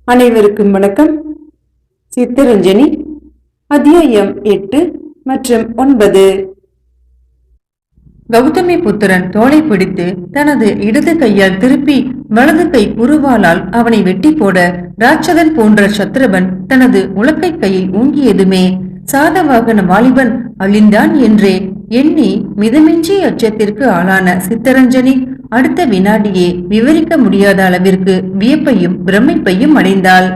அனைவருக்கும் வணக்கம். சித்தரஞ்சனி அத்தியாயம் 8 மற்றும் 9. கௌதமி புத்திரன் தோளை பிடித்து தனது இடது கையால் திருப்பி வலது கை குருவாலால் அவனை வெட்டி போட ராட்சதன் போன்ற சத்ருபன் தனது உலக்கை கையை ஊங்கியதுமே சாதவாகன வாலிபன் அழிந்தான் என்றே எண்ணி மிதமின்றி அச்சத்திற்கு ஆளான சித்தரஞ்சனி அடுத்த வினாடியே விவரிக்க முடியாத அளவிற்கு வியப்பையும் பிரமிப்பையும் அடைந்தாள்.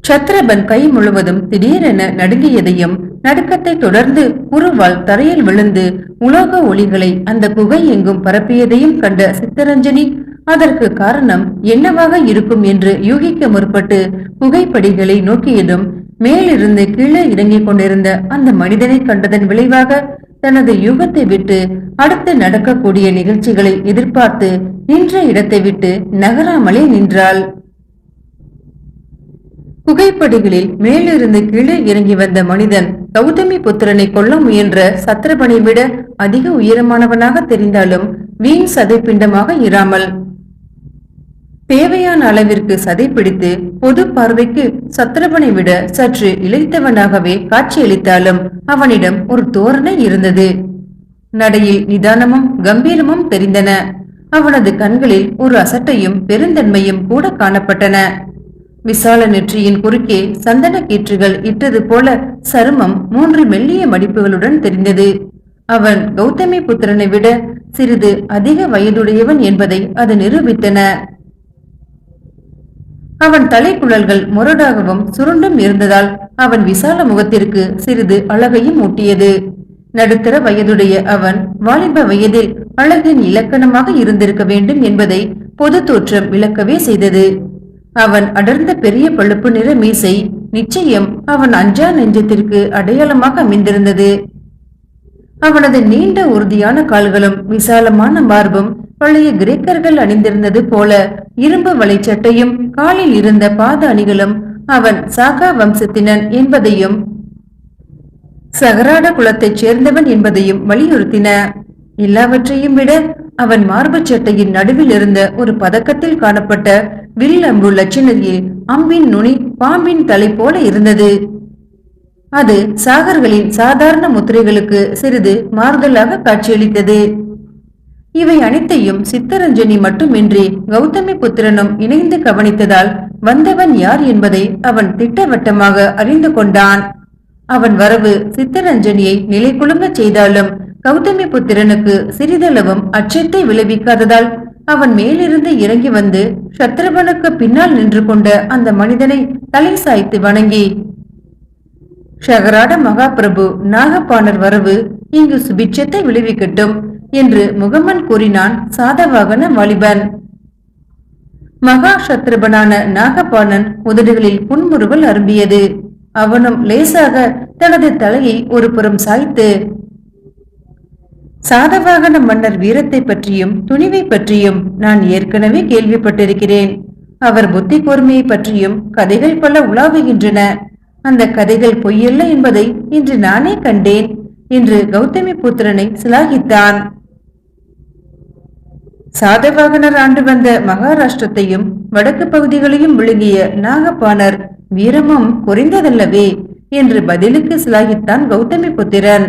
சத்ரபன் கை முழுவதும் திடீரென நடுங்கியதையும் நடுக்கத்தை தொடர்ந்து குருவால் தரையில் விழுந்து உலோக ஒளிகளை அந்த குகை எங்கும் பரப்பியதையும் கண்ட சித்தரஞ்சனி அதற்கு காரணம் என்னவாக இருக்கும் என்று யூகிக்க முற்பட்டு புகைப்படிகளை நோக்கியதும் மேலிருந்து கீழே இறங்கிக் கொண்டிருந்த அந்த மனிதனை கண்டதன் விளைவாக தனது யூகத்தை விட்டு அடுத்து நடக்கக்கூடிய நிகழ்ச்சிகளை எதிர்பார்த்து நின்ற இடத்தை விட்டு நகராமலே நின்றாள். புகைப்படிகளில் மேலிருந்து கீழே இறங்கி வந்த மனிதன் கௌதமி புத்திரனை கொல்ல முயன்ற சத்ரபனை விட அதிக உயரமானவனாக தெரிந்தாலும் வீண் சதை பிண்டமாக இராமல் தேவையான அளவிற்கு சதை பிடித்து பொது பார்வைக்கு சத்ரபனை விட சற்று இழைத்தவனாகவே காட்சியளித்தாலும் அவனிடம் ஒரு தோரணை இருந்தது. நடையில் நிதானமும் கம்பீரமும் தெரிந்தன. அவனது கண்களில் ஒரு அசட்டையும் பெருந்தன்மையும் கூட காணப்பட்டன. விசால நெற்றியின் குறுக்கே சந்தன கீற்றுகள் இட்டது போல சருமம் 3 மெல்லிய மடிப்புகளுடன் தெரிந்தது. அவன் கௌதமி புத்திரனை விட சிறிது அதிக வயதுடையவன் என்பதை அது நிரூபித்தன. அவன் தலைக்குழல்கள் முரடாகவும் சுருண்டும் இருந்ததால் அவன் விசால முகத்திற்கு சிறிது அழகையும் ஊட்டியது. நடுத்தர வயதுடைய அவன் வாலிப வயதில் அழகின் இலக்கணமாக இருந்திருக்க வேண்டும் என்பதை பொது தோற்றம் விளக்கவே செய்தது. அவன் அடர்ந்த பெரிய பழுப்பு நிற மீசை நிச்சயம் அவன் அஞ்சா நெஞ்சத்திற்கு அடையாளமாக அமைந்திருந்தது. அவனது நீண்ட உறுதியான கால்களும் விசாலமான மார்பும் பழைய கிரேக்கர்கள் அணிந்திருந்தது போல இரும்பு வளைச்சட்டையும் காலில் இருந்த பாத அணிகளும் அவன் சாகா வம்சத்தினன் என்பதையும் சகராட குலத்தைச் சேர்ந்தவன் என்பதையும் வலியுறுத்தின. எல்லாவற்றையும் விட அவன் மார்பு சட்டையின் நடுவில் இருந்த ஒரு பதக்கத்தில் காணப்பட்ட வில் அம்பு லட்சணையில் அம்பின் நுனி பாம்பின் தலை போல இருந்தது. அது சாகர்களின் சாதாரண முத்திரைகளுக்கு சிறிது மாறுதலாக காட்சியளித்தது. இவை அனைத்தையும் சித்தரஞ்சனி மட்டுமின்றி கௌதமி புத்திரனும் இணைந்து கவனித்ததால் வந்தவன் யார் என்பதை அவன் திட்டவட்டமாக அறிந்து கொண்டான். அவன் வரவு சித்தரஞ்சனியை நிலை குலுங்க செய்தாலும் கௌதமி புத்திரனுக்கு சிறிதளவும் அச்சத்தை விளைவிக்காததால் அவன் மேலிருந்து இறங்கி வந்து சத்ரபனுக்கு பின்னால் நின்று கொண்ட அந்த மனிதனை தலை சாய்த்து வணங்கி, ஷகராட மகாபிரபு நாகப்பாணர் வரவு இங்கு சுபிட்சத்தை விளைவிக்கட்டும் என்று முகமன் கூறினான் சாதவாகன வாலிபன். மகா சத்ரபனான நாகபாணன் உதடுகளில் புன்முறுவல் அரும்பியது. அவனும் லேசாக தனது தலையை ஒரு புறம் சாய்த்து, சாதவாகன மன்னர் வீரத்தை பற்றியும் துணிவை பற்றியும் நான் ஏற்கனவே கேள்விப்பட்டிருக்கிறேன். அவர் புத்தி கூர்மையை பற்றியும் கதைகள் பல உலாவுகின்றன. அந்த கதைகள் பொய்யல்ல என்பதை இன்று நானே கண்டேன் என்று கௌதமி புத்திரனை சிலாகித்தான். சாதவாகனர் ஆண்டு வந்த மகாராஷ்டிரத்தையும் வடக்கு பகுதிகளையும் விழுங்கிய நாகப்பாணர் வீரமும் குறைந்ததல்லவே என்று பதிலுக்கு சிலாகித்தான் கௌதமி புத்திரன்.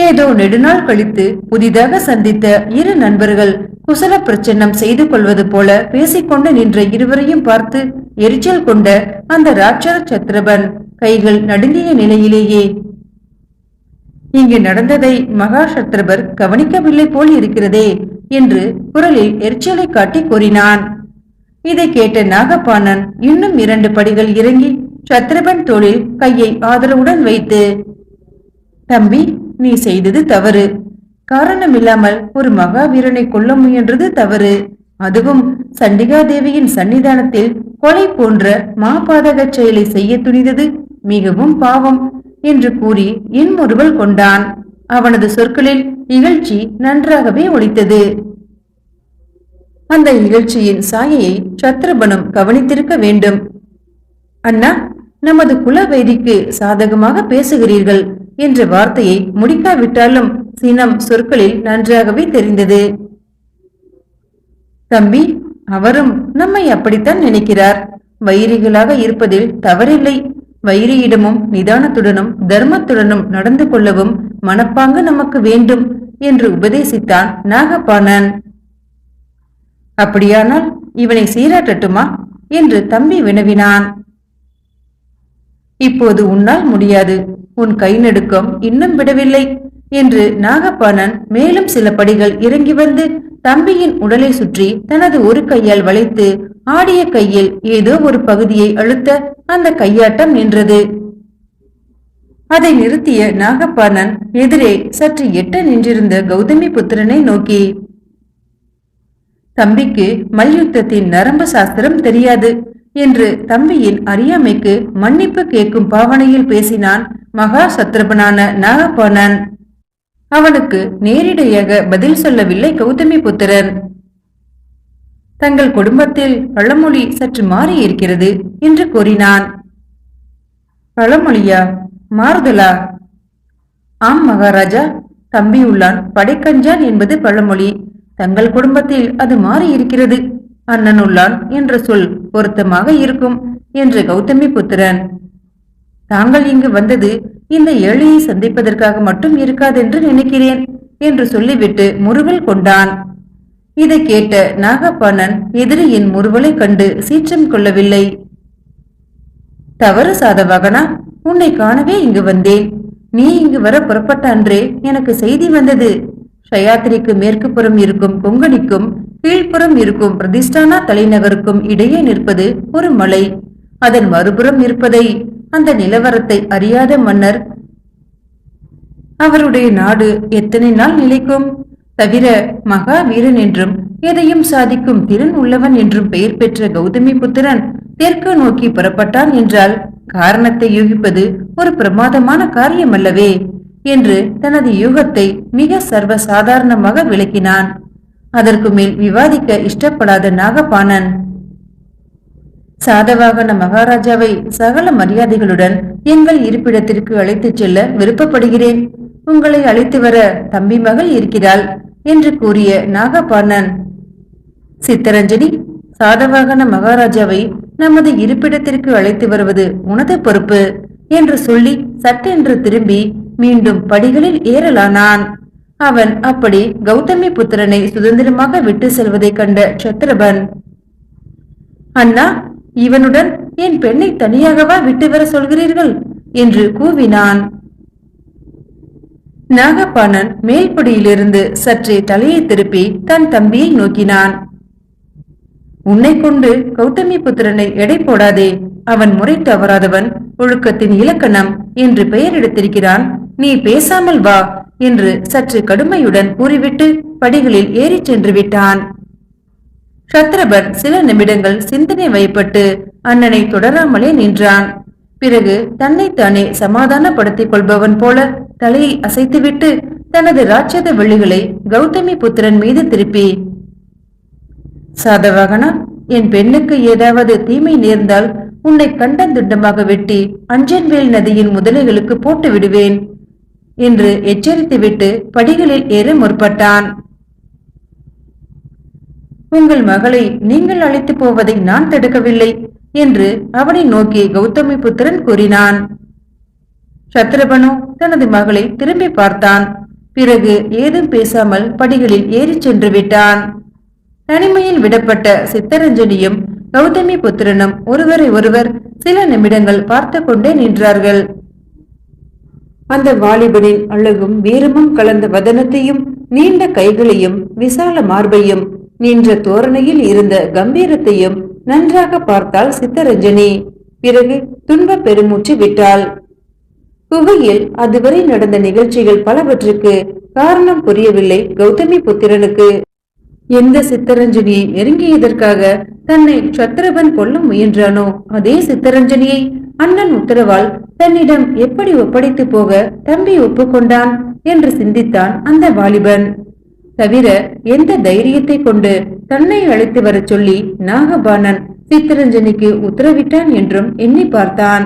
ஏதோ நெடுநாள் கழித்து புதிதாக சந்தித்த இரு நண்பர்கள் குசல பிரச்சன்னம் செய்து கொள்வது போல பேசிக்கொண்டு நின்ற இருவரையும் பார்த்து எரிச்சல் கொண்ட அந்த ராட்சத சத்ரபன் கைகள் நடுங்கிய நிலையிலேயே, இங்கு நடந்ததை மகா சத்ரபர் கவனிக்கவில்லை போல் இருக்கிறதே என்று குரலில் எரிச்சலை காட்டி கூறினான். இதை கேட்ட நாகப்பாணன் இன்னும் 2 படிகள் இறங்கி சத்ரபன் தோளில் கையை ஆதரவுடன் வைத்து, தம்பி, நீ செய்தது தவறு. காரணமில்லாமல் ஒரு மகாவீரனை கொல்ல முயன்றது தவறு. அதுவும் சண்டிகா தேவியின் சன்னிதானத்தில் கொலை போன்ற மாபாதக செயலை செய்ய துணிந்தது மிகவும் பாவம் என்று கூறி இன்முறுவல் கொண்டான். அவனது சொற்களில் இகழ்ச்சி நன்றாகவே ஒலித்தது. அந்த இகழ்ச்சியின் சாயையை சத்ரபனும் கவனித்திருக்க வேண்டும். அண்ணா, நமது குலவேதிக்கு சாதகமாக பேசுகிறீர்கள் என்ற வார்த்தையை முடிக்காவிட்டாலும் சினம் சொற்களில் நன்றாகவே தெரிந்தது. தம்பி, அவரும் நம்மை அப்படித்தான் நினைக்கிறார். வைரிகளாக இருப்பதில் தவறில்லை. வைரியிடமும் நிதானத்துடனும் தர்மத்துடனும் நடந்து கொள்ளவும் மனப்பாங்கு நமக்கு வேண்டும் என்று உபதேசித்தான் நாகபாணன். அப்படியானால் இவனை சீராட்டட்டுமா என்று தம்பி வினவினான். இப்போது உன்னால் முடியாது, உன் கை நடுக்கம் இன்னும் விடவில்லை என்று நாகபாணன் மேலும் சில படிகள் இறங்கி வந்து தம்பியின் உடலை சுற்றி தனது ஒரு கையால் வளைத்து ஆடிய கையில் ஏதோ ஒரு பகுதியை அழுத்த அந்த கையாட்டம் நின்றது. அதை நிறுத்திய நாகபாணன் எதிரே சற்று எட்ட நின்றிருந்த கௌதமி புத்திரனை நோக்கி, தம்பிக்கு மல்யுத்தத்தின் நரம்பு சாஸ்திரம் தெரியாது என்று தம்பியின் அறியாமைக்கு மன்னிப்பு கேட்கும் பாவனையில் பேசினான் மகா சத்ரபனான நாகபாணன். அவனுக்கு நேரிடையாக பதில் சொல்லவில்லை கௌதமி புத்திரன். தங்கள் குடும்பத்தில் பழமொழி சற்று மாறி இருக்கிறது என்று கூறினான். பழமொழியா? மாறுதலா? ஆம் மகாராஜா, தம்பி உள்ளான் படைக்கஞ்சான் என்பது பழமொழி. தங்கள் குடும்பத்தில் அது மாறி இருக்கிறது. அண்ணன் உள்ளான் என்ற சொல் பொருத்தமாக இருக்கும் என்று கௌதமி புத்திரன். தாங்கள் இங்கு வந்தது இந்த ஏழையை சந்திப்பதற்காக மட்டும் இருக்காதென்று நினைக்கிறேன் என்று சொல்லிவிட்டு முறுவல் கொண்டான். இதை கேட்ட நாகபாணன் எதிரியின் முறுவலை கண்டு சீற்றம் கொள்ளவில்லை. தவறு சாதவாகனா, உன்னை காணவே இங்கு வந்தேன். நீ இங்கு வர புறப்பட்ட அன்றே எனக்கு செய்தி வந்தது. ஷயாத்திரிக்கு மேற்கு புறம் இருக்கும் கொங்கணிக்கும் கீழ்ப்புறம் இருக்கும் பிரதிஷ்டானா தலைநகருக்கும் இடையே நிற்பது ஒரு மலை. அதன் மறுபுறம் இருப்பதை, அந்த நிலவரத்தை அறியாத மன்னர் அவருடைய நாடு எத்தனை நாள் நிலைக்கும்? தவிர மகா வீரன் என்றும் எதையும் சாதிக்கும் திறன் உள்ளவன் என்றும் பெயர் பெற்ற கௌதமி புத்திரன் தெற்கு நோக்கி புறப்பட்டான் என்றால் காரணத்தை யூகிப்பது ஒரு பிரமாதமான காரியம் அல்லவே என்று தனது யூகத்தை மிக சர்வ சாதாரணமாக விளக்கினான். அதற்கு மேல் விவாதிக்க இஷ்டப்படாத நாகபாணன், சாதவாகன மகாராஜாவை சகல மரியாதைகளுடன் எங்கள் இருப்பிடத்திற்கு அழைத்துச் செல்ல விருப்பப்படுகிறேன். உங்களை அழைத்து வர தம்பி மகள் இருக்கிறாள் என்று கூறிய நாகபாணன், சித்தரஞ்சனி, சாதவாகன மகாராஜாவை நமது இருப்பிடத்திற்கு அழைத்து வருவது உனது பொறுப்பு என்று சொல்லி சட்டென்று திரும்பி மீண்டும் படிகளில் ஏறலானான். அவன் அப்படி கௌதமி புத்திரனை சுதந்திரமாக விட்டு செல்வதை கண்ட சத்ரபன், அண்ணா, இவனுடன் என் பெண்ணை தனியாகவா விட்டு வர சொல்கிறீர்கள் என்று கூவினான். நாகபாணன் மேல்படியிலிருந்து சற்றே தலையை திருப்பி தன் தம்பியை நோக்கினான். உன்னை கொண்டு கௌதமி புத்திரனை எடை போடாதே. அவன் முறை தவறாதவன், ஒழுக்கத்தின் இலக்கணம் என்று பெயர் எடுத்திருக்கிறான். நீ பேசாமல் வா என்று சற்று கடுமையுடன் கூறிவிட்டு படிகளில் ஏறி சென்று விட்டான். சத்ரபன் சில நிமிடங்கள் சிந்தனை வயப்பட்டு அண்ணனை தொடராமலே நின்றான். பிறகு தன்னைத்தானே சமாதானப்படுத்திக் கொள்பவன் போல தலையை அசைத்துவிட்டு தனது ராட்சத வெள்ளிகளை கௌதமி புத்திரன் மீது திருப்பி, சாதவாகனா, என் பெண்ணுக்கு ஏதாவது தீமை நேர்ந்தால் உன்னை கண்டந்துண்டமாக வெட்டி அஞ்சன்வேல் நதியின் முதலைகளுக்கு போட்டு விடுவேன் என்று எச்சரித்துவிட்டு படிகளில் ஏற முற்பட்டான். உங்கள் மகளை நீங்கள் அழைத்து போவதை நான் தடுக்கவில்லை என்று அவனை நோக்கி கௌதமி புத்திரன் கூறினான். சத்ரபனோ தனது மகளை திரும்பி பார்த்தான். பிறகு ஏதும் பேசாமல் படிகளில் ஏறி சென்று விட்டான். தனிமையில் விடப்பட்ட சித்தரஞ்சனியும் கௌதமி புத்திரனும் ஒருவரை ஒருவர் சில நிமிடங்கள் பார்த்து கொண்டே நின்றார்கள். அந்த வாலிபனின் அழகும் வீரமும் கலந்த வதனத்தையும் நீண்ட கைகளையும் விசால மார்பையும் நின்ற தோரணையில் இருந்த கம்பீரத்தையும் நன்றாக பார்த்தாள் சித்தரஞ்சனி. பிறகு துன்ப பெருமூச்சு விட்டாள். குகையில் அதுவரை நடந்த நிகழ்ச்சிகள் பலவற்றுக்கு காரணம் புரியவில்லை கௌதமி புத்திரனுக்கு. எந்த சித்தரஞ்சனியை நெருங்கியதற்காக தன்னை சத்ரபன் கொல்ல முயன்றானோ அதே சித்தரஞ்சனியை அண்ணன் உத்தரவால் தன்னிடம் எப்படி ஒப்படைத்து போக தம்பி ஒப்புக்கொண்டான் என்று சிந்தித்தான் அந்த வாலிபன். தவிர எந்த தைரியத்தை கொண்டு தன்னை அழைத்து வர சொல்லி நாகபாணன் சித்தரஞ்சனிக்கு உத்தரவிட்டான் என்றும் எண்ணி பார்த்தான்.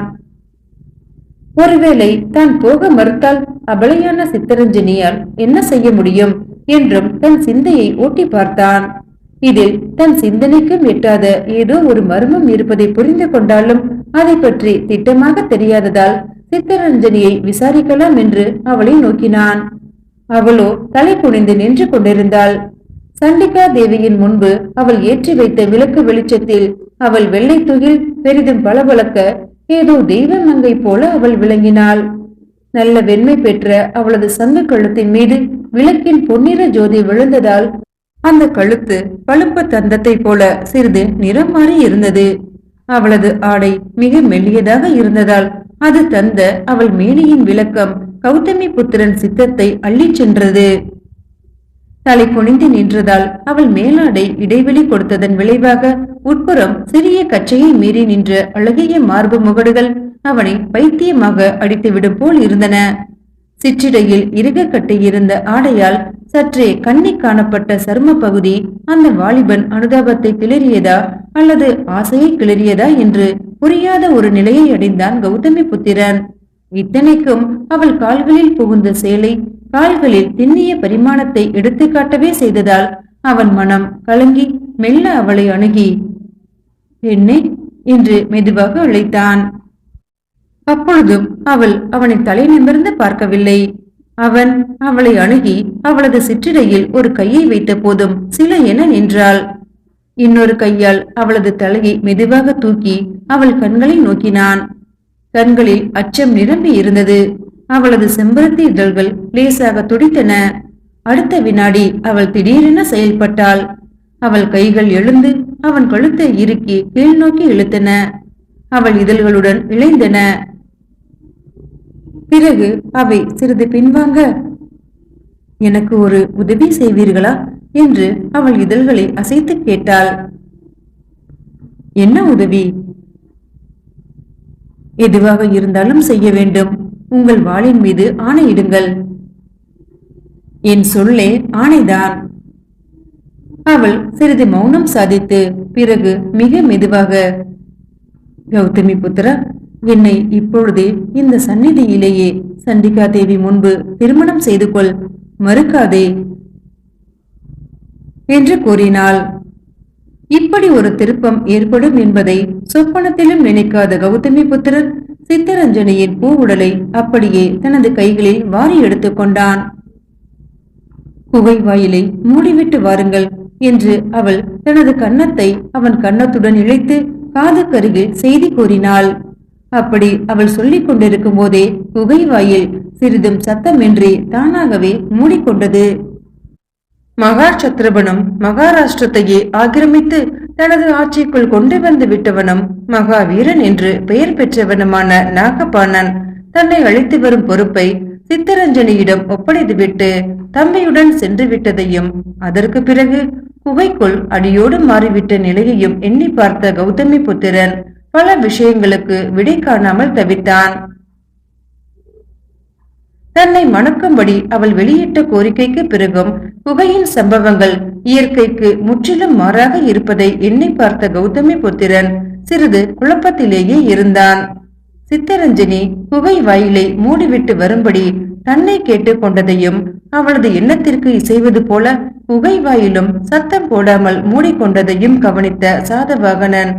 ஒருவேளை தான் போக மறுத்தால் அபலையான சித்தரஞ்சனியால் என்ன செய்ய முடியும் என்றும் தன் சிந்தையை ஓட்டி பார்த்தான். இதில் தன் சிந்தனைக்கும் எட்டாத ஏதோ ஒரு மர்மம் இருப்பதை புரிந்து கொண்டாலும் அதை பற்றி திட்டமாக தெரியாததால் சித்தரஞ்சனியை விசாரிக்கலாம் என்று அவளை நோக்கினான். அவளோ தலை குனிந்து நின்று கொண்டிருந்தாள். சண்டிகா தேவியின் முன்பு அவள் ஏற்றி வைத்த விளக்கு வெளிச்சத்தில் அவள் வெள்ளை துகில் பெரிதும் பளபளக்க ஏதோ தெய்வ மங்கை போல அவள் விளங்கினாள். நல்ல வெண்மை பெற்ற அவளது சங்க கழுத்தின் மீது விளக்கின் பொன்னிற ஜோதி விழுந்ததால் அந்த கழுத்து பழுப்பு தந்தத்தை போல சிறிது நிறம் மாறி இருந்தது. அவளது ஆடை மிக மெல்லியதாக இருந்ததால் அது தந்த அவள் மேனியின் விளக்கம் கௌதமி புத்திரன் சித்தத்தை அள்ளிச் சென்றது. தலை குனிந்து நின்றதால் அவள் மேலாடை இடைவெளி கொடுத்ததன் விளைவாக உட்புறம் சிறிய கச்சையை மீறி நின்ற அழகிய மார்பு முகடுகள் அவனை பைத்தியமாக அடித்துவிடும் போல் இருந்தன. சிற்றிடையில் இறுக கட்டியிருந்த ஆடையால் சற்றே கண்ணி காணப்பட்ட சர்ம பகுதி அந்த வாலிபன் அனுதாபத்தை கிளறியதா அல்லது ஆசையை கிளறியதா என்று புரியாத ஒரு நிலையை அடைந்தான் கௌதமி புத்திரன். இத்தனைக்கும் அவள் கால்களில் புகுந்த சேலை கால்களில் திண்ணிய பரிமாணத்தை எடுத்து காட்டவே செய்ததால் அவன் மனம் கலங்கி மெல்ல அவளை அணுகி பெண்ணே என்று மெதுவாக அழைத்தான். அப்பொழுதும் அவள் அவனை தலை நிமிர்ந்து பார்க்கவில்லை. அவன் அவளை அணுகி அவளது சிற்றிடையில் ஒரு கையை வைத்த போதும் சில என நின்றாள். இன்னொரு கையால் அவளது தலையை மெதுவாக தூக்கி அவள் கண்களை நோக்கினான். கண்களில் அச்சம் நிரம்பி இருந்தது. அவளது செம்பருத்தி இதழ்கள் லேசாக துடித்தன. அடுத்த வினாடி அவள் திடீரென செயல்பட்டாள். அவள் கைகள் எழுந்து அவன் கழுத்தை இறுக்கி கீழ் நோக்கி இழுத்தன. அவள் இதழ்களுடன் இழைந்தன. பிறகு அவை சிறிது பின்வாங்க, எனக்கு ஒரு உதவி செய்வீர்களா என்று அவள் இதழ்களை அசைத்து கேட்டாள். என்ன உதவி? எதுவாக இருந்தாலும் செய்ய வேண்டும். உங்கள் வாளின் மீது ஆணையிடுங்கள். என் சொல்லே ஆணைதான். அவள் சிறிது மௌனம் சாதித்து பிறகு மிக மெதுவாக, கௌதமி புத்திரா, என்னை இப்பொழுதே இந்த சந்நிதியிலேயே சண்டிகா தேவி முன்பு திருமணம் செய்து கொள், மறுக்காதே என்று கூறினாள். இப்படி ஒரு திருப்பம் ஏற்படும் என்பதை சொப்பனத்திலும் நினைக்காத கௌதமி புத்திரன் சித்தரஞ்சனியின் பூவுடலை அப்படியே தனது கைகளில் வாரி எடுத்துக் கொண்டான். குகை வாயிலை மூடிவிட்டு வாருங்கள் என்று அவள் தனது கன்னத்தை அவன் கன்னத்துடன் இழைத்து காதுக்கருகில் செய்தி கூறினாள். அப்படி அவள் சொல்லிக் கொண்டிருக்கும் போதே குகை வாயில் சிறிதும் சத்தமின்றி தானாகவே மூடிக்கொண்டது. மகா சத்ரபனும் மகாராஷ்டிரத்தையே ஆக்கிரமித்து தனது ஆட்சிக்குள் கொண்டு வந்து விட்டவனும் மகாவீரன் என்று பெயர் பெற்றவனுமான நாகபாணன் தன்னை அழைத்து வரும் பொறுப்பை சித்தரஞ்சனியிடம் ஒப்படைத்துவிட்டு தம்பியுடன் சென்று விட்டதையும் அதற்கு பிறகு குகைக்குள் அடியோடு மாறிவிட்ட நிலையையும் எண்ணி பார்த்த கௌதமி புத்திரன் பல விஷயங்களுக்கு விடை காணாமல் தவித்தான். தன்னை மணக்கும்படி அவள் வெளியிட்ட கோரிக்கைக்கு பிறகும் குகையின் சம்பவங்கள் இயற்கைக்கு முற்றிலும் மாறாக இருப்பதை எண்ணி பார்த்த கௌதமி புத்திரன் சிறிது குழப்பத்திலேயே இருந்தான். சித்தரஞ்சனி குகை வாயிலை மூடிவிட்டு வரும்படி தன்னை கேட்டுக் கொண்டதையும் அவளது எண்ணத்திற்கு இசைவது போல குகை வாயிலும் சத்தம் போடாமல் மூடிக்கொண்டதையும் கவனித்த சாதவாகனன்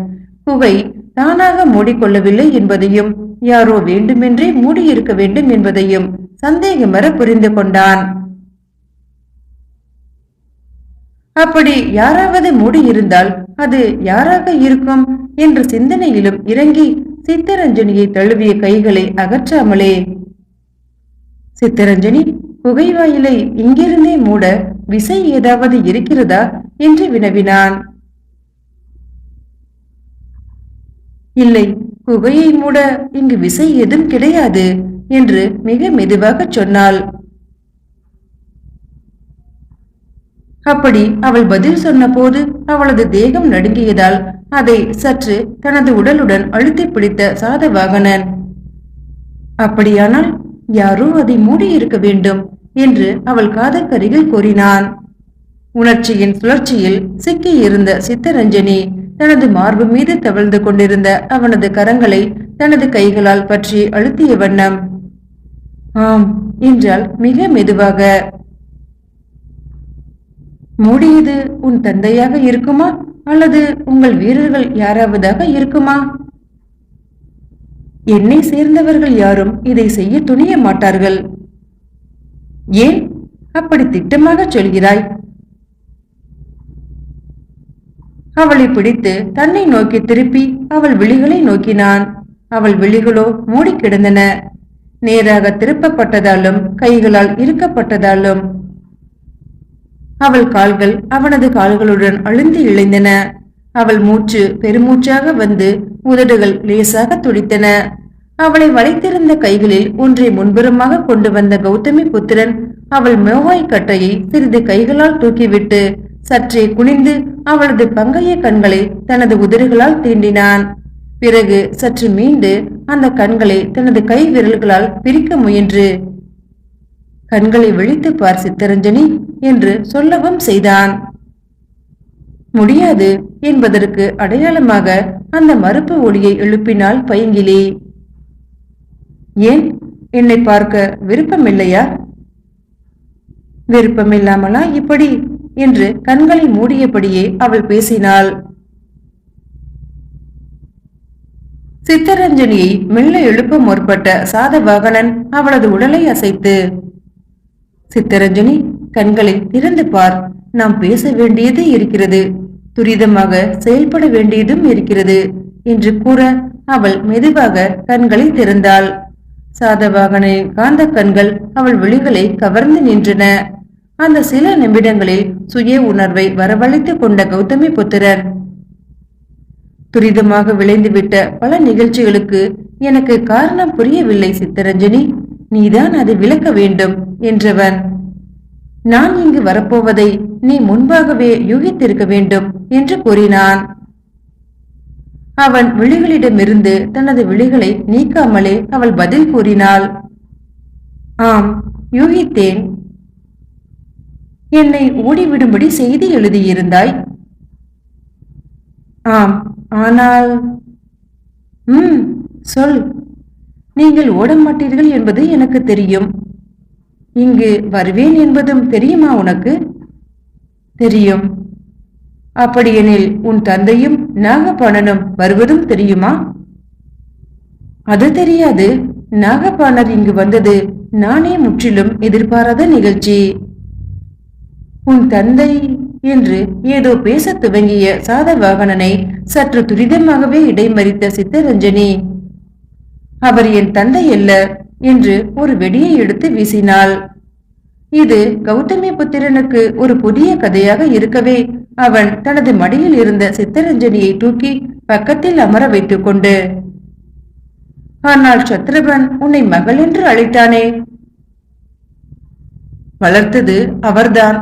குகை தானாக மூடிக்கொள்ளவில்லை என்பதையும் யாரோ வேண்டுமென்றே மூடியிருக்க வேண்டும் என்பதையும் சந்தேகமற புரிந்து கொண்டான். அப்படி யாராவது மூடியிருந்தால் அது யாராக இருக்கும் என்ற சிந்தனையிலும் இறங்கி சித்தரஞ்சனியை தழுவிய கைகளை அகற்றாமலே, சித்தரஞ்சனி, குகை வாயிலை இங்கிருந்தே மூட விசை ஏதாவது இருக்கிறதா என்று வினவினான். இல்லை, குகையை மூட இங்கு விசை எதுவும் கிடையாது என்று மிக மெதுவாக சொன்னாள். அப்படி அவள் பதில் சொன்ன போது அவளது தேகம் நடுங்கியதால் அதை சற்று தனது உடலுடன் அழுத்தி பிடித்த சாதவாகனன், அப்படியானால் யாரோ அதை மூடி இருக்க வேண்டும் என்று அவள் காதற்கருகில் கூறினான். உணர்ச்சியின் சுழற்சியில் சிக்கி இருந்த சித்தரஞ்சனி தனது மார்பு மீது தவழ்ந்து கொண்டிருந்த அவனது கரங்களை தனது கைகளால் பற்றி அழுத்திய வண்ணம், ஆம் என்றால் மிக மெதுவாக. மூடியது உன் தந்தையாக இருக்குமா அல்லது உங்கள் வீரர்கள் யாராவதாக இருக்குமா? என்னை சேர்ந்தவர்கள் யாரும் இதை செய்ய துணிய மாட்டார்கள். ஏன் அப்படி திட்டமாக சொல்கிறாய்? அவளை பிடித்து தன்னை நோக்கி திருப்பி அவள் விழிகளை நோக்கினான். அவள் விழிகளோ மூடி கிடந்தன. நேராக திருப்பப்பட்டதாலும் கைகளால் இறுக்கப்பட்டதாலும் அவள் கால்கள் அவனது கால்களுடன் அழுந்தி இழைந்தன. அவள் மூச்சு பெருமூச்சாக வந்து உதடுகள் லேசாக துடித்தன. அவளை வளைத்திருந்த கைகளில் ஒன்றை முன்புறமாக கொண்டு வந்த கௌதமி புத்திரன் அவள் மோவாய் கட்டையை சிறிது கைகளால் தூக்கிவிட்டு சற்றே குனிந்து அவளது பங்கைய கண்களை தனது உதடுகளால் தீண்டினான். பிறகு சற்று மீண்டு அந்த கண்களை தனது கை விரல்களால் பிரிக்க முயன்று, கண்களை விழித்து பார் சித்தரஞ்சனி என்று சொல்லவும் செய்தான். முடியாது என்பதற்கு அடையாளமாக அந்த மறுப்பு ஒளியை எழுப்பினாள் பைங்கிலி. ஏன், என்னை பார்க்க விருப்பமில்லையா? விருப்பமில்லாமலா இப்படி என்று கண்களை மூடியபடியே அவள் பேசினாள். சித்தரஞ்சனியை மெல்ல எழுப்ப முற்பட்ட சாதவாகனன் அவளது உடலை அசைத்து, சித்தரஞ்சனி, கண்களை திறந்து பார், நாம் பேச வேண்டியது இருக்கிறது, துரிதமாக செயல்பட வேண்டியதும் இருக்கிறது என்று கூற அவள் மெதுவாக கண்களை திறந்தாள். சாதவாகனின் காந்த கண்கள் அவள் விழிகளை கவர்ந்து நின்றன. அந்த சில நிமிடங்களில் சுய உணர்வை வரவழைத்துக் கொண்ட கௌதமி புத்திரன், துரிதமாக விளைந்துவிட்ட பல நிகழ்ச்சிகளுக்கு எனக்கு காரணம் புரியவில்லை சித்தரஞ்சனி, நீதான் அதை விளக்க வேண்டும் என்றவன், நான் இங்கு வரப்போவதை நீ முன்பாகவே யூகித்திருக்க வேண்டும் என்று கூறினான். அவன் விழிகளிடமிருந்து தனது விழிகளை நீக்காமலே அவள் பதில் கூறினாள், ஆம், யூகித்தேன். என்னை ஓடிவிடும்படி செய்தி எழுதியிருந்தாய். ஆம், ஆனால் சொல். நீங்கள் ஓட மாட்டீர்கள் என்பது எனக்கு தெரியும். இங்கு வருவேன் என்பதும் தெரியுமா உனக்கு? தெரியும். அப்படியெனில் உன் தந்தையும் நாகபாணனும் வருவதும் தெரியுமா? அது தெரியாது. நாகபாணர் இங்கு வந்தது நானே முற்றிலும் எதிர்பாராத நிகழ்ச்சி. உன் தந்தை என்று ஏதோ பேச துவங்கிய சாதவாகனனை சற்று துரிதமாகவே இடைமறித்த சித்தரஞ்சனி, அவர் என் தந்தை அல்ல என்று ஒரு வெடியை எடுத்து வீசினாள். இது கௌதமி புத்திரனுக்கு ஒரு புதிய கதையாக இருக்கவே அவன் தனது மடியில் இருந்த சித்தரஞ்சனியை தூக்கி பக்கத்தில் அமர வைத்துக் கொண்டு, ஆனால் சத்ருகன் உன்னை மகள் என்று அழைத்தானே. வளர்த்தது அவர்தான்,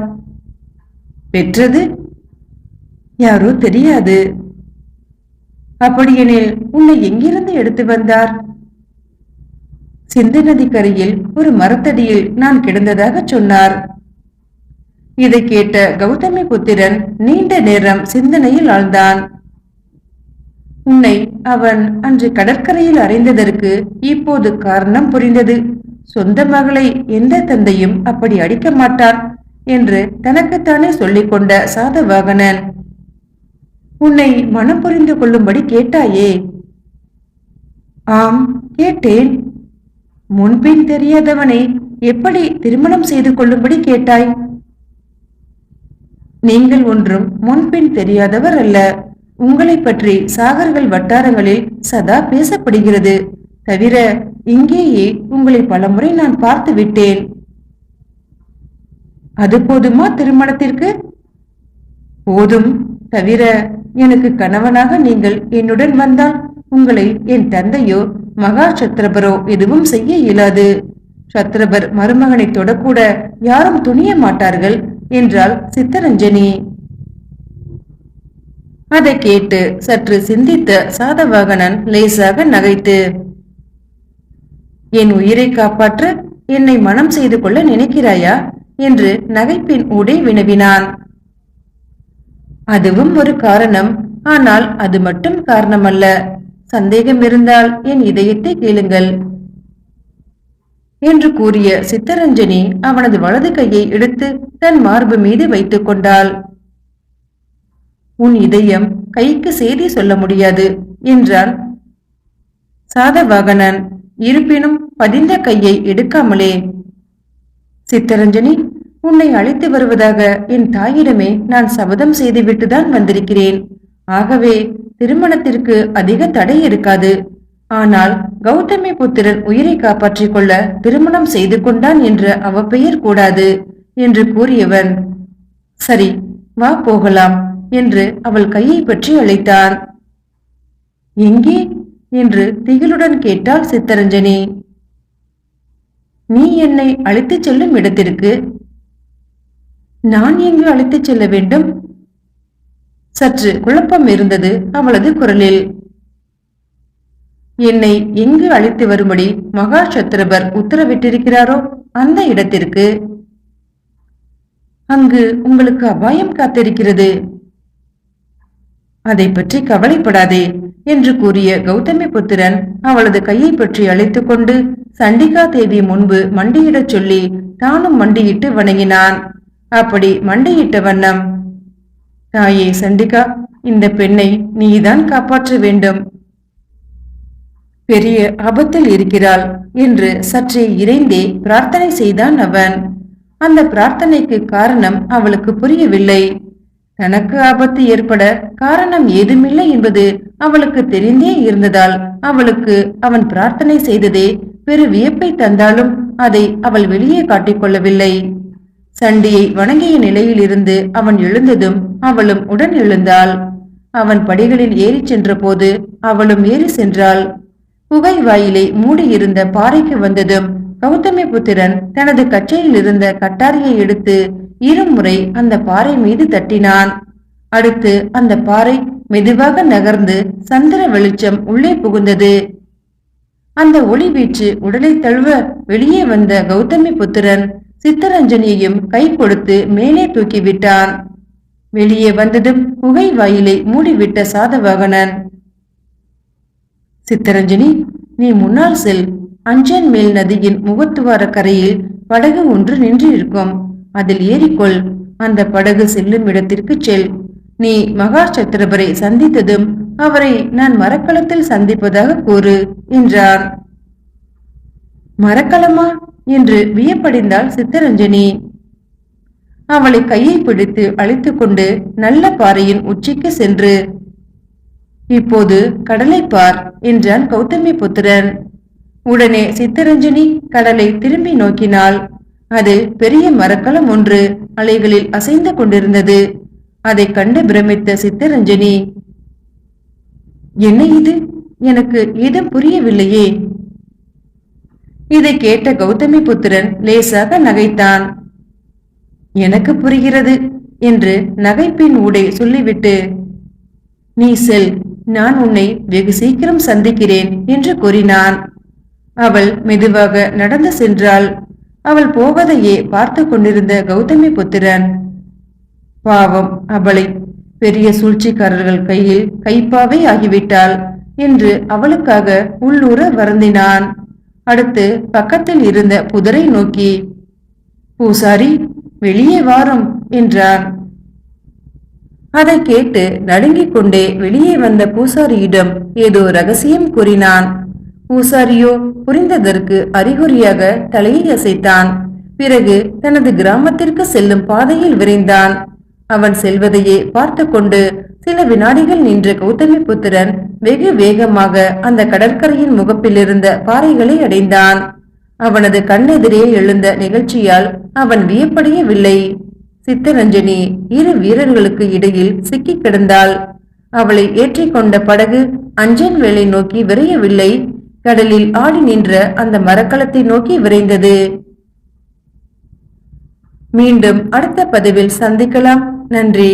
பெற்றது யாரோ தெரியாது. அப்படியெனில் உன்னை எங்கிருந்து எடுத்து வந்தார்? சிந்து நதி கரையில் ஒரு மரத்தடியில் நான் கிடந்ததாக சொன்னார். இதை கேட்ட கௌதமி புத்திரன் நீண்ட நேரம் சிந்தனையில் ஆழ்ந்தான். உன்னை அவன் அன்று கடற்கரையில் அறைந்ததற்கு இப்போது காரணம் புரிந்தது. சொந்த மகளை எந்த தந்தையும் அப்படி அடிக்க மாட்டான் என்று தனக்குத்தானே சொல்லிக் கொண்ட சாதவாகனன், உன்னை மனம் புரிந்து கொள்ளும்படி கேட்டாயே? ஆம், கேட்டேன். முன்பின் தெரியாதவனை எப்படி திருமணம் செய்து கொள்ளும்படி கேட்டாய்? நீங்கள் ஒன்றும் முன்பின் தெரியாதவர் அல்ல. உங்களை பற்றி சாகர்கள் வட்டாரங்களில் சதா பேசப்படுகிறது. தவிர இங்கேயே உங்களை பலமுறை நான் பார்த்து விட்டேன். அது போதுமா திருமணத்திற்கு? போதும். தவிர எனக்கு கணவனாக நீங்கள் என்னுடன் வந்தால் உங்களை என் தந்தையோ மகா சத்ரபரோ எதுவும் செய்ய இயலாது. சத்ரபர் மருமகனை தொடக்கூட யாரும் துணிய மாட்டார்கள் என்றாள் சித்தரஞ்சனி. அதை கேட்டு சற்று சிந்தித்த சாதவாகனன் லேசாக நகைத்து, என் உயிரை காப்பாற்ற என்னை மனம் செய்து கொள்ள நினைக்கிறாயா என்று நகைப்பின் ஊடே வினவினான். அதுவும் ஒரு காரணம். ஆனால் அது மட்டும் காரணமல்ல. சந்தேகம் இருந்தால் என் இதயத்தை கேளுங்கள் என்று கூறிய சித்தரஞ்சனி அவனது வலது கையை எடுத்து தன் மார்பு மீது வைத்துக் கொண்டாள். உன் இதயம் கைக்கு செய்தி சொல்ல முடியாது என்றான் சாதவாகனன். இருப்பினும் பதிந்த கையை எடுக்காமலே. சித்தரஞ்சனி, உன்னை அழைத்து வருவதாக என் தாயிடமே நான் சபதம் செய்துவிட்டுதான் வந்திருக்கிறேன். ஆகவே திருமணத்திற்கு அதிக தடை இருக்காது. ஆனால் கௌதமி புத்திரன் உயிரை காப்பாற்றிக் கொள்ள திருமணம் செய்து கொண்டான் என்ற அவப்பெயர் கூடாது என்று கூறியவன், சரி வா போகலாம் என்று அவள் கையை பற்றி அழைத்தான். எங்கே என்று திகிலுடன் கேட்டாள் சித்தரஞ்சனி. நீ என்னை அழைத்துச் செல்லும் இடத்திற்கு. நான் எங்கு அழைத்துச் செல்ல வேண்டும்? சற்று குழப்பம் இருந்தது அவளது குரலில். என்னை எங்கு அழைத்து வரும்படி மகா சத்திரபர் உத்தரவிட்டிருக்கிறாரோ அந்த இடத்திற்கு. அங்கு உங்களுக்கு அபாயம் காத்திருக்கிறது. அதை பற்றி கவலைப்படாதே என்று கூறிய கௌதமி புத்திரன் அவளது கையை பற்றி அழைத்துக் கொண்டு சண்டிகா தேவி முன்பு மண்டியிடச் சொல்லி தானும் மண்டியிட்டு வணங்கினான். அப்படி மண்டியிட்ட வண்ணம், தாயே சண்டிகா, இந்த பெண்ணை நீதான் காப்பாற்ற வேண்டும். பெரிய ஆபத்தில் இருக்கிறாள் என்று சற்றே இறைந்தே பிரார்த்தனை செய்தான் அவன். அந்த பிரார்த்தனைக்கு காரணம் அவளுக்கு புரியவில்லை. தனக்கு ஆபத்து ஏற்பட காரணம் ஏதுமில்லை என்பது அவளுக்கு தெரிந்தே இருந்ததால் அவளுக்கு அவன் பிரார்த்தனை செய்ததே பெரு வியப்பை தந்தாலும் அதை அவள் வெளியே காட்டிக்கொள்ளவில்லை. சண்டியை வணங்கிய நிலையில் இருந்து அவன் எழுந்ததும் அவளும் உடன் எழுந்தாள். அவன் படிகளில் ஏறி சென்ற போது அவளும் ஏறி சென்றாள். புகை வாயிலை மூடியிருந்த பாறைக்கு வந்ததும் கௌதமி புத்திரன் தனது கச்சையில் இருந்த கட்டாரியை எடுத்து இருமுறை அந்த பாறை மீது தட்டினான். அடுத்து அந்த பாறை மெதுவாக நகர்ந்து சந்திர வெளிச்சம் உள்ளே புகுந்தது. அந்த ஒளி வீச்சு உடலை தழுவ வெளியே வந்த கௌதமி புத்திரன் சித்தரஞ்சனியையும் கை கொடுத்து மேலே தூக்கிவிட்டான். வெளியே வந்ததும் புகை வாயிலை மூடிவிட்ட சாதவாகனன், சித்தரஞ்சனி, நீ முன்னால் செல். அஞ்சன் மேல் நதியின் முகத்துவார கரையில் படகு ஒன்று நின்று இருக்கும். அதில் ஏறிக்கொள். அந்த படகு செல்லும் இடத்திற்கு செல். நீ மகா சத்திரபரை சந்தித்ததும் அவரை நான் மரக்களத்தில் சந்திப்பதாக கூறு என்றான். மரக்களமா என்று வியப்படைந்தாள் சித்தரஞ்சனி. அவளை கையை பிடித்து அழைத்துக் கொண்டு நல்ல பாறையின் உச்சிக்கு சென்று, இப்போது கடலை பார் என்றான் கௌதமி புத்திரன். உடனே சித்தரஞ்சனி கடலை திரும்பி நோக்கினாள். அது பெரிய மரக்கலம் ஒன்று அலைகளில் அசைந்து கொண்டிருந்தது. அதை கண்டு பிரமித்த சித்தரஞ்சனி, என்ன இது? எனக்கு ஏதும் புரியவில்லையே. இதை கேட்ட கௌதமி புத்திரன் லேசாக நகைத்தான். எனக்கு புரிகிறது என்று நகைப்பின் ஊடே சொல்லிவிட்டு, நீ செல், நான் உன்னை வெகு சீக்கிரம் சந்திக்கிறேன் என்று கூறினான். அவள் மெதுவாக நடந்து சென்றாள். அவள் போவதையே பார்த்து கொண்டிருந்த கௌதமி புத்திரன், பாவம் அவளை, பெரிய சூழ்ச்சிக்காரர்கள் கையில் கைப்பாவை ஆகிவிட்டாள் என்று அவளுக்காக உள்ளூர வருந்தினான். அடுத்து பக்கத்தில் இருந்த புதரை நோக்கி, பூசாரி, வெளியே வாரும் என்றான். அதை கேட்டு நடுங்கிக் கொண்டே வெளியே வந்த பூசாரியிடம் ஏதோ ரகசியம் கூறினான். பூசாரியோ புரிந்ததற்கு அறிகுறியாக தலையை அசைத்தான். பிறகு தனது கிராமத்திற்கு செல்லும் பாதையில் விரைந்தான். அவன் செல்வதையே பார்த்து கொண்டு சில வினாடிகள் நின்ற கௌதமி புத்திரன் வெகு வேகமாக அந்த கடற்கரையின் முகப்பில் இருந்த பாறைகளை அடைந்தான். அவனது கண்ணெதிரே எழுந்த நிகழ்ச்சியால் அவன் வியப்படையவில்லை. சித்தரஞ்சனி இரு வீரர்களுக்கு இடையில் சிக்கி கிடந்தாள். அவளை ஏற்றிக்கொண்ட படகு அஞ்சன் வேலை நோக்கி விரையவில்லை. கடலில் ஆடி நின்ற அந்த மரக்கலத்தை நோக்கி விரைந்தது. மீண்டும் அடுத்த பதிவில் சந்திக்கலாம். நன்றி.